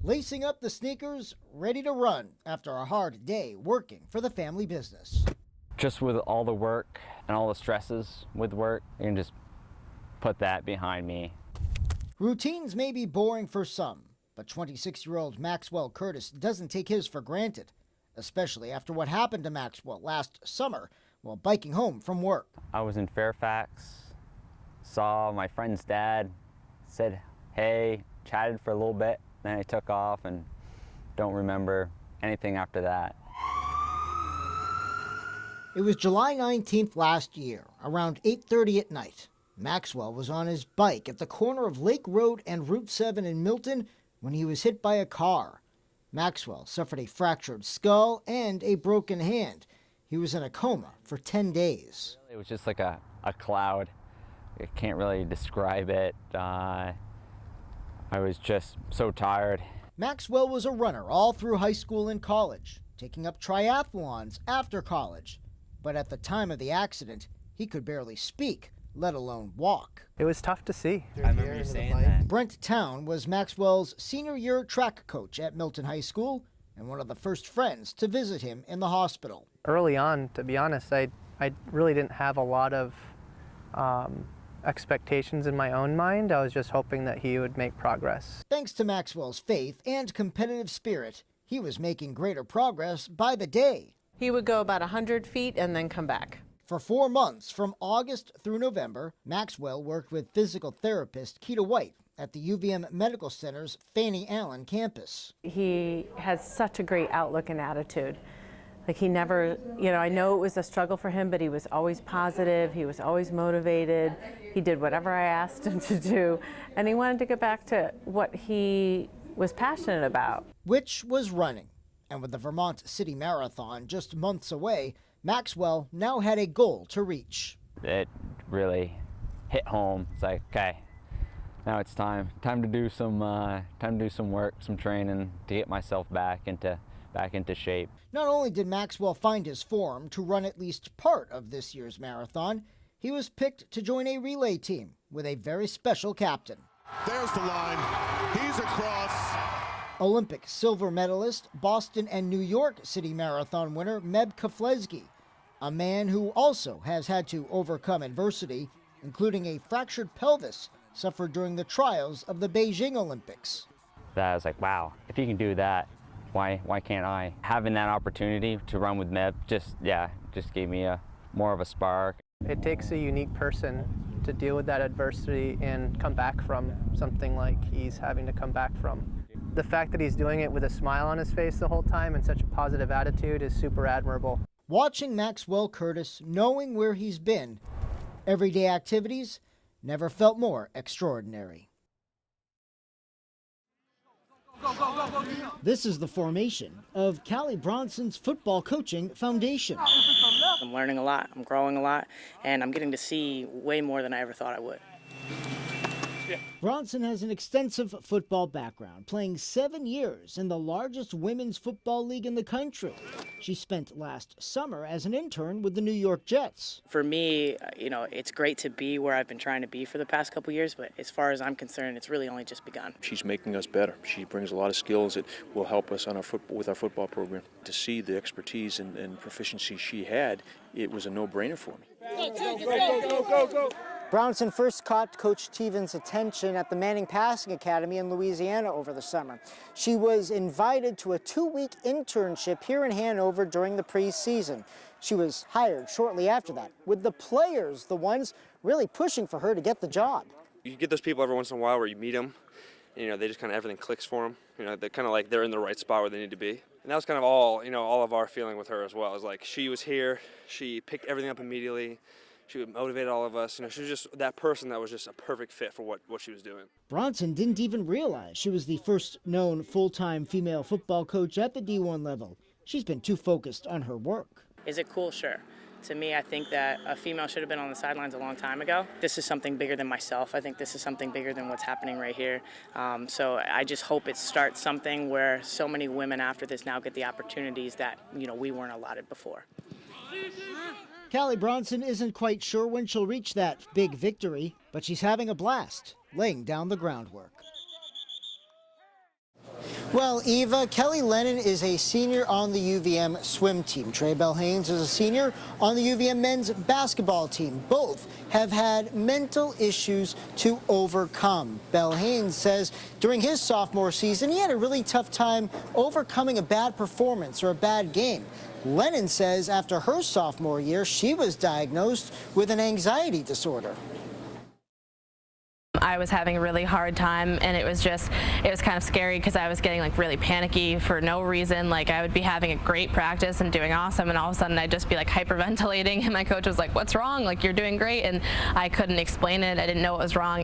lacing up the sneakers, ready to run after a hard day working for the family business. Just with all the work and all the stresses with work, you can just put that behind me. Routines may be boring for some, but 26-year-old Maxwell Curtis doesn't take his for granted, especially after what happened to Maxwell last summer while biking home from work. I was in Fairfax, saw my friend's dad, said hey, chatted for a little bit, then I took off and don't remember anything after that. It was July 19th last year, around 8:30 at night. Maxwell was on his bike at the corner of Lake Road and Route 7 in Milton when he was hit by a car. Maxwell suffered a fractured skull and a broken hand. He was in a coma for 10 days. It was just like a cloud. I can't really describe it. I was just so tired. Maxwell was a runner all through high school and college, taking up triathlons after college. But at the time of the accident, he could barely speak, let alone walk. It was tough to see. I remember you saying that. Brent Town was Maxwell's senior year track coach at Milton High School and one of the first friends to visit him in the hospital. Early on, to be honest, I really didn't have a lot of expectations in my own mind. I was just hoping that he would make progress. Thanks to Maxwell's faith and competitive spirit, he was making greater progress by the day. He would go about 100 feet and then come back. For 4 months, from August through November, Maxwell worked with physical therapist Keita White at the UVM Medical Center's Fannie Allen campus. He has such a great outlook and attitude. Like he never, I know it was a struggle for him, but he was always positive. He was always motivated. He did whatever I asked him to do. And he wanted to get back to what he was passionate about, which was running. And with the Vermont City Marathon just months away, Maxwell now had a goal to reach. It really hit home. It's like, okay, now it's time to do some work, some training to get myself back into shape. Not only did Maxwell find his form to run at least part of this year's marathon, he was picked to join a relay team with a very special captain. There's the line. He's across. Olympic silver medalist, Boston and New York City Marathon winner Meb Keflezighi, a man who also has had to overcome adversity, including a fractured pelvis suffered during the trials of the Beijing Olympics. I was like, wow, if he can do that, why can't I? Having that opportunity to run with Meb just gave me more of a spark. It takes a unique person to deal with that adversity and come back from something like he's having to come back from. The fact that he's doing it with a smile on his face the whole time and such a positive attitude is super admirable. Watching Maxwell Curtis, knowing where he's been, everyday activities never felt more extraordinary. This is the formation of Callie Bronson's football coaching foundation. I'm learning a lot, I'm growing a lot, and I'm getting to see way more than I ever thought I would. Bronson has an extensive football background, playing 7 years in the largest women's football league in the country. She spent last summer as an intern with the New York Jets. For me, it's great to be where I've been trying to be for the past couple years, but as far as I'm concerned, it's really only just begun. She's making us better. She brings a lot of skills that will help us on with our football program. To see the expertise and proficiency she had, it was a no-brainer for me. Go. Bronson first caught Coach Teven's attention at the Manning Passing Academy in Louisiana over the summer. She was invited to a 2-week internship here in Hanover during the preseason. She was hired shortly after that, with the players the ones really pushing for her to get the job. You get those people every once in a while where you meet them, and, they just kind of everything clicks for them. They're kind of like they're in the right spot where they need to be. And that was kind of all of our feeling with her as well. It was like she was here, she picked everything up immediately. She motivated all of us. She was just that person that was just a perfect fit for what she was doing. Bronson didn't even realize she was the first known full-time female football coach at the D1 level. She's been too focused on her work. Is it cool? Sure. To me, I think that a female should have been on the sidelines a long time ago. This is something bigger than myself. I think this is something bigger than what's happening right here. So I just hope it starts something where so many women after this now get the opportunities that, we weren't allotted before. Callie Bronson isn't quite sure when she'll reach that big victory, but she's having a blast, laying down the groundwork. Well, Eva, Kelly Lennon is a senior on the UVM swim team. Trey Bell-Haynes is a senior on the UVM men's basketball team. Both have had mental issues to overcome. Bell-Haynes says during his sophomore season, he had a really tough time overcoming a bad performance or a bad game. Lennon says after her sophomore year, she was diagnosed with an anxiety disorder. I was having a really hard time, and it was kind of scary because I was getting like really panicky for no reason. Like I would be having a great practice and doing awesome, and all of a sudden I'd just be like hyperventilating, and my coach was like, "What's wrong? Like you're doing great," and I couldn't explain it. I didn't know what was wrong.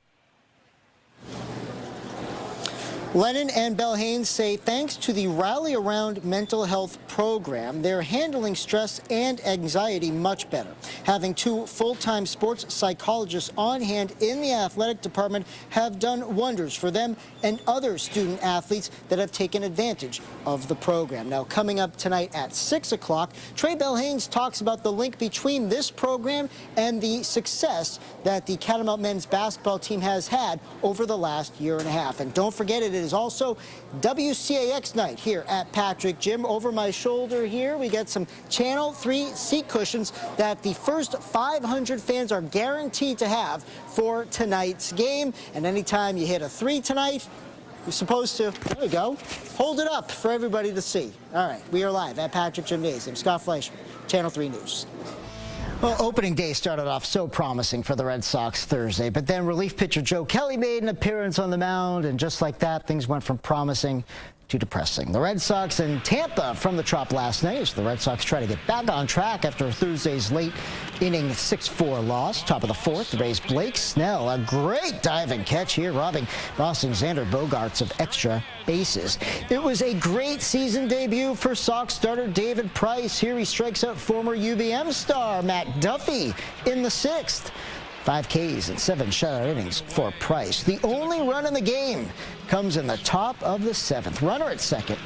Lennon and Bell-Haynes say thanks to the Rally Around Mental Health program, they're handling stress and anxiety much better. Having 2 full-time sports psychologists on hand in the athletic department have done wonders for them and other student athletes that have taken advantage of the program. Now, coming up tonight at 6 o'clock, Trey Bell-Haynes talks about the link between this program and the success that the Catamount men's basketball team has had over the last year and a half. And don't forget, it is also WCAX night here at Patrick Gym. Over my shoulder here, we get some Channel 3 seat cushions that the first 500 fans are guaranteed to have for tonight's game. And anytime you hit a 3 tonight, you're supposed to, there we go, hold it up for everybody to see. All right, we are live at Patrick Gymnasium. Scott Fleishman, Channel 3 News. Well, opening day started off so promising for the Red Sox Thursday, but then relief pitcher Joe Kelly made an appearance on the mound, and just like that, things went from promising to depressing. The Red Sox and Tampa from the Trop last night as the Red Sox try to get back on track after Thursday's late inning 6-4 loss. Top of the 4th, the Rays' Blake Snell, a great diving catch here, robbing Boston Xander Bogaerts of extra bases. It was a great season debut for Sox starter David Price. Here he strikes out former UVM star Matt Duffy in the 6th. 5 Ks and 7 shutout innings for Price. The only run in the game comes in the top of the 7th. Runner at second.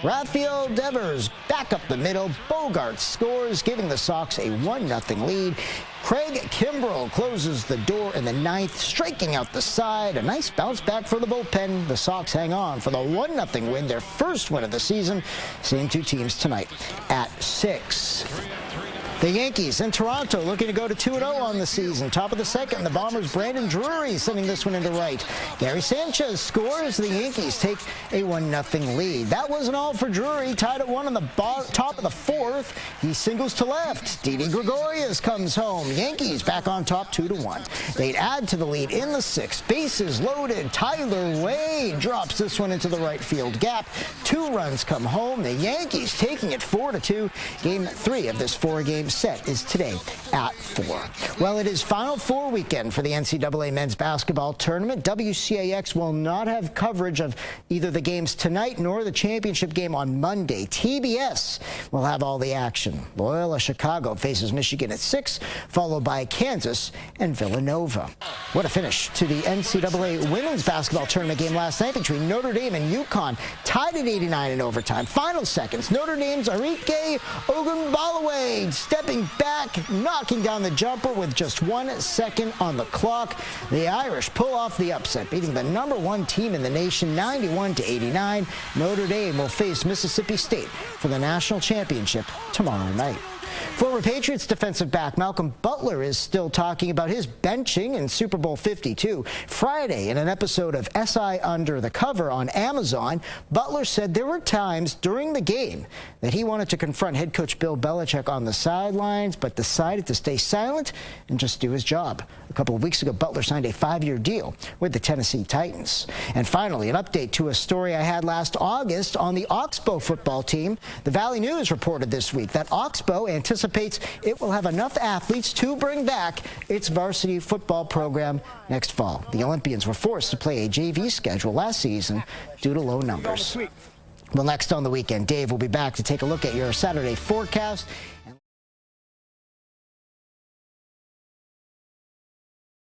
Rafael Devers back up the middle. Bogaerts scores, giving the Sox a 1-0 lead. Craig Kimbrell closes the door in the 9th, striking out the side. A nice bounce back for the bullpen. The Sox hang on for the 1-0 win, their first win of the season. Same 2 teams tonight at 6. The Yankees in Toronto looking to go to 2-0 on the season. Top of the 2nd, the Bombers' Brandon Drury sending this one into right. Gary Sanchez scores. The Yankees take a 1-0 lead. That wasn't all for Drury. Tied at 1 on the top of the 4th. He singles to left. Didi Gregorius comes home. Yankees back on top 2-1. They'd add to the lead in the 6th. Bases loaded. Tyler Wade drops this one into the right field gap. 2 runs come home. The Yankees taking it 4-2. Game 3 of this 4-game set is today at 4. Well, it is Final Four weekend for the NCAA men's basketball tournament. WCAX will not have coverage of either the games tonight nor the championship game on Monday. TBS will have all the action. Loyola Chicago faces Michigan at 6, followed by Kansas and Villanova. What a finish to the NCAA women's basketball tournament game last night between Notre Dame and UConn. Tied at 89 in overtime. Final seconds. Notre Dame's Arike Ogunbowale stepping back, knocking down the jumper with just 1 second on the clock. The Irish pull off the upset, beating the #1 team in the nation 91-89. Notre Dame will face Mississippi State for the national championship tomorrow night. Former Patriots defensive back Malcolm Butler is still talking about his benching in Super Bowl 52. Friday, in an episode of SI Under the Cover on Amazon, Butler said there were times during the game that he wanted to confront head coach Bill Belichick on the sidelines, but decided to stay silent and just do his job. A couple of weeks ago, Butler signed a 5-year deal with the Tennessee Titans. And finally, an update to a story I had last August on the Oxbow football team. The Valley News reported this week that Oxbow anticipates it will have enough athletes to bring back its varsity football program next fall. The Olympians were forced to play a JV schedule last season due to low numbers. Well, next on the weekend, Dave will be back to take a look at your Saturday forecast.